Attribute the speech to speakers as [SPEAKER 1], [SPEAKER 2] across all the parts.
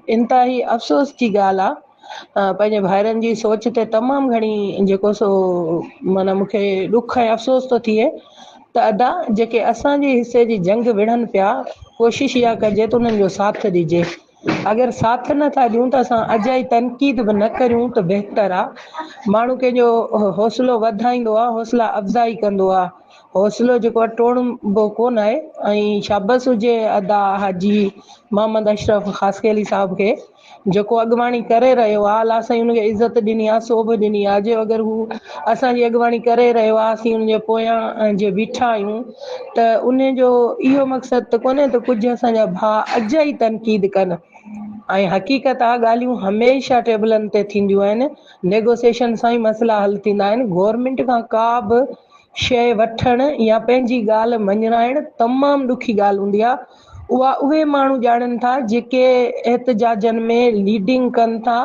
[SPEAKER 1] इंतिहाई अफ़सोस जी ॻाल्हि आहे। पंहिंजे भाइरनि जी सोच ते तमामु घणी जेको सो माना मूंखे ॾुख ऐं अफ़सोस थो थिए त अदा जेके असांजे हिसे जी जंग विढ़नि पिया, कोशिशि इहा कजे त उन्हनि जो साथ ॾिजे। अगरि साथ नथा ॾियूं त असां अजाई तनक़ीद बि न करियूं त बहितर आहे। माण्हू कंहिंजो हौसलो वधाईंदो आहे, हौसला अफ़ज़ाई कंदो आहे। हौसलो जेको आहे टोड़बो कोन आहे। ऐं शाबस हुजे अदा हाजी मोहम्मद अशरफ ख़ासि अली साहिब खे, जेको अॻुवाणी करे रहियो आहे। अलाह साईं हुनखे इज़त ॾिनी आहे, सोभ ॾिनी आहे। जे अगरि हू असांजी अॻुवाणी करे रहियो आहे, असीं हुनजे पोयां जे बीठा आहियूं त उन जो इहो मक़सदु त कोन्हे त कुझु असांजा भाउ अॼ ई तनक़ीद कनि। ऐं हक़ीक़त आहे ॻाल्हियूं हमेशह टेबलनि ते थींदियूं आहिनि, नेगोसिएशन सां ई मसइला हल थींदा आहिनि। गवर्नमेंट खां का बि शइ वठणु या पंहिंजी ॻाल्हि मञराइण तमामु ॾुखी ॻाल्हि हूंदी आहे। उहा उहे माण्हू ॼाणनि था जेके एहतजाजनि में लीडिंग कनि था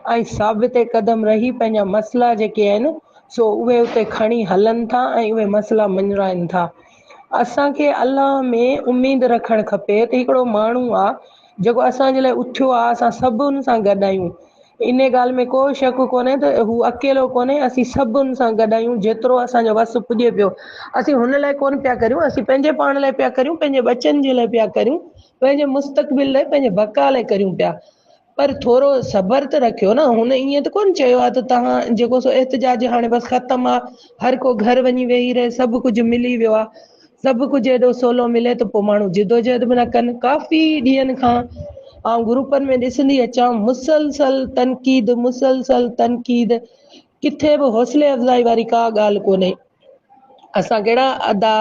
[SPEAKER 1] ऐं साबिते क़दम रही पंहिंजा मसइला जेके आहिनि सो उहे उते खणी हलनि था ऐं उहे मसइला मञराइनि था। असांखे अलाह में उमेद रखणु खपे त हिकिड़ो माण्हू आहे जेको असांजे लाइ उथियो आहे, असां सभु हुन सां गॾु आहियूं। इन ॻाल्हि में को शक कोन्हे त हू अकेलो कोन्हे, असीं सभु हुन सां गॾु आहियूं। जेतिरो असांजो वस पुॼे पियो असीं हुन लाइ कोन पिया करियूं, असीं पंहिंजे पाण लाइ पिया करियूं, पंहिंजे बचनि जे लाइ पिया करियूं, पंहिंजे मुस्तक़बिल लाइ, पंहिंजे बका लाइ करियूं पिया। पर थोरो सबर त रखियो न। हुन ईअं त कोन चयो आहे त तव्हां जेको सो एहतजाज हाणे बसि ख़तमु आहे, हर को घर वञी वेही रहे, सभु कुझु मिली वियो आहे, सभु कुझु एॾो सवलो मिले त पोइ माण्हू जिदोजहद बि न कनि। काफ़ी ॾींहंनि खां ऐं ग्रुपनि में ॾिसंदी अचां मुसलसल तनक़ीद, मुसलसल तनक़ीद, किथे बि हौसले अफ़ज़ाई वारी का ॻाल्हि कोन्हे। असां कहिड़ा अदा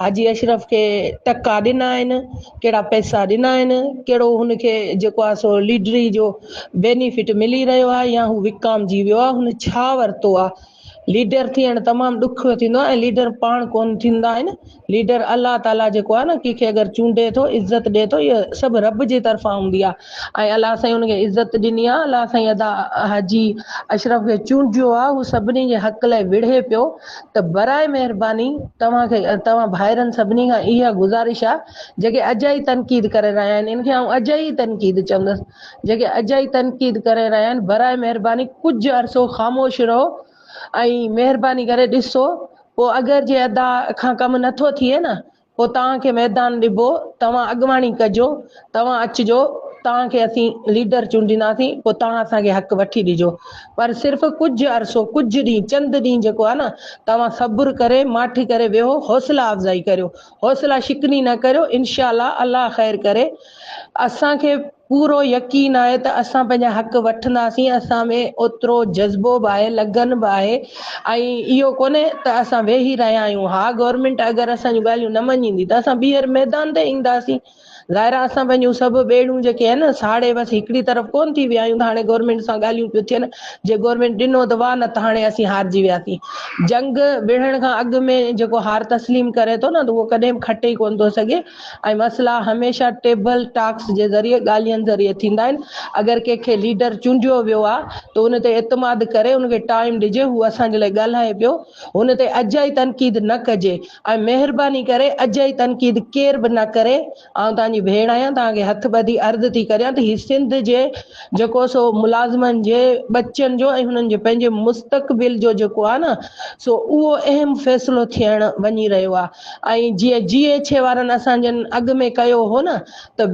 [SPEAKER 1] हाजी अशरफ खे टका ॾिना आहिनि, कहिड़ा पैसा ॾिना आहिनि, कहिड़ो हुनखे जेको आहे सो लीडरी जो बेनिफिट मिली रहियो आहे या हू विकामजी वियो आहे, हुन छा वरितो आहे। लीडर थियणु तमामु ॾुख थींदो आहे ऐं लीडर पाण कोन थींदा आहिनि। लीडर अलाह ताला जेको आहे न कंहिंखे अगरि चूंडे थो, इज़त ॾिए थो, इहा सभु रब जे तरफ़ां हूंदी आहे। ऐं अलाह साईं हुनखे इज़त ॾिनी आहे। अलाह साईं अदा हाजी अशरफ खे चूंडियो आहे, हू सभिनी जे हक़ लाइ विढ़े पियो। त बराए महिरबानी तव्हांखे, तव्हां भाइरनि सभिनी खां इहा गुज़ारिश आहे जेके अॼ ई तनक़ीद करे रहिया आहिनि, इनखे आउं अॼ ई तनक़ीद चवंदसि, जेके अॼ ई तनक़ीद करे रहिया आहिनि, बराए महिरबानी कुझु अरसो ख़ामोश रहो ऐं महिरबानी करे ॾिसो। पोइ अगरि जे अदा खां कमु नथो थिए न, पोइ तव्हांखे मैदान ॾिबो, तव्हां अॻुवाणी कजो, तव्हां अचिजो, तव्हांखे असीं लीडर चूंडींदासीं, पोइ तव्हां असांखे हक़ वठी ॾिजो। पर सिर्फ़ु कुझु अरसो, कुझु ॾींहुं, चंद ॾींहुं जेको आहे न, तव्हां सब्र करे माठी करे वेहो, हौसला अफ़ज़ाई करियो, हौसला शिकनी न करियो। इनशा अलाह ख़ैर करे। असांखे पूरो यकीन आहे त असां पंहिंजा हक़ वठंदासीं। असां में ओतिरो जज़्बो बि आहे, लगन बि आहे। ऐं इहो कोन्हे त असां वेही रहिया आहियूं। हा, गवर्नमेंट अगरि असांजूं ॻाल्हियूं न मञींदी त असां ॿीहर मैदान ते ईंदासीं। ज़ाहिर आहे असां पंहिंजूं सभु ॿेड़ियूं जेके आहिनि साड़े बसि हिकिड़ी तरफ़ कोन थी विया आहियूं त हाणे गवर्नमेंट सां ॻाल्हियूं पियूं थियनि। जे गवर्नमेंट ॾिनो त वाह, न त हाणे असीं हारिजी वियासीं। जंग विढ़ण खां अॻु में जेको हार तस्लीम करे थो न, त उहो कॾहिं बि खटे ई कोन थो सघे। ऐं मसइला हमेशह टेबल टाक्स जे ज़रिए, ॻाल्हियुनि ज़रिए थींदा आहिनि। अगरि कंहिंखे लीडर चूंडियो वियो आहे त उन ते एतमाद करे, उनखे टाइम ॾिजे, हू असांजे लाइ ॻाल्हाए पियो, हुन ते अॼ ई तनक़ीद न कजे। ऐं महिरबानी करे अॼ ई तनक़ीद केर बि न करे। आउं तव्हांजी भेण आहियां, तव्हांखे हथ ॿधी अर्ज़ु थी करियां त हीउ सिंध जे जेको सो मुलाज़िमनि जे बचनि जो ऐं हुननि जे पंहिंजे मुस्तक़बिल जो जेको आहे न, सो उहो अहम फ़ैसिलो थियणु वञी रहियो आहे। ऐं जीअं GH वारनि असांजनि अॻु में कयो हो न, त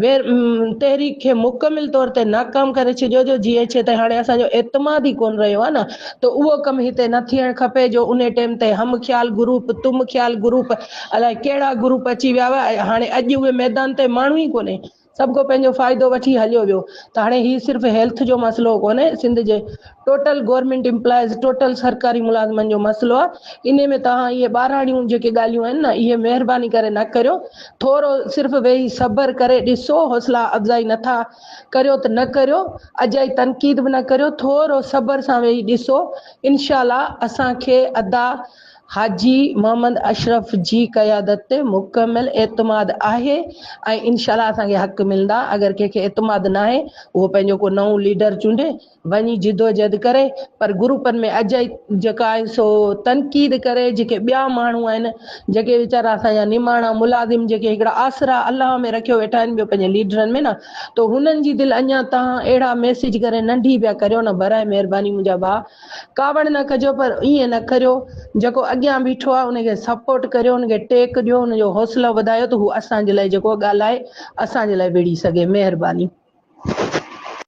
[SPEAKER 1] तहरीक खे मुकमिल तौर ते नाकाम करे छॾियो जो GH ते हाणे असांजो एतमाद ई कोन रहियो आहे न, त उहो कमु हिते न थियणु खपे। जो उन टाइम ते हम ख़्याल ग्रुप, तुम ख़्याल ग्रुप, अलाए कहिड़ा ग्रुप अची विया हुआ। हाणे अॼु उहे मैदान ते माण्हू ई कोन्हे, सभु को पंहिंजो फ़ाइदो वठी हलियो वियो। त हाणे हीउ सिर्फ़ु हेल्थ जो मसइलो कोन्हे, सिंध जे टोटल गवर्नमेंट एम्प्लॉइज़, टोटल सरकारी मुलाज़िमनि जो मसइलो आहे। इन में तव्हां इहे ॿारहाणियूं जेके ॻाल्हियूं आहिनि न, इहे महिरबानी करे न करियो। थोरो सिर्फ़ु वेही सबर करे ॾिसो, हौसला अफ़ज़ाई नथा करियो त न करियो, अॼ ई तनक़ीद बि न करियो, थोरो सबर सां वेही ॾिसो। इनशा असांखे अदा हाजी मोहम्मद अशरफ जी क़यादत ते मुकमिल एतमाद आहे ऐं इंशाल्लाह असांखे हक़ मिलंदा। अगरि कंहिंखे एतमाद न आहे उहो पंहिंजो को नओं लीडर चूंडे वञी जिदोजहद करे, पर ग्रुपनि में अॼु जेका आहे सो तनक़ीद करे जेके ॿिया माण्हू आहिनि जेके वीचारा असांजा निमाणा मुलाज़िम जेके हिकिड़ा आसरा अलाह में रखियो वेठा आहिनि ॿियो पंहिंजे लीडरनि में न, त हुननि जी दिलि अञा तव्हां अहिड़ा मैसेज करे नंढी पिया करियो न, बराए महिरबानी मुंहिंजा भाउ कावड़ न कजो, पर ईअं न करियो जेको अॻियां बीठो आहे उनखे सपोर्ट करियो, उनखे टेक ॾियो, उनजो हौसलो वधायो त हू असांजे लाइ जेको ॻाल्हाए असांजे लाइ विड़ी सघे। महिरबानी।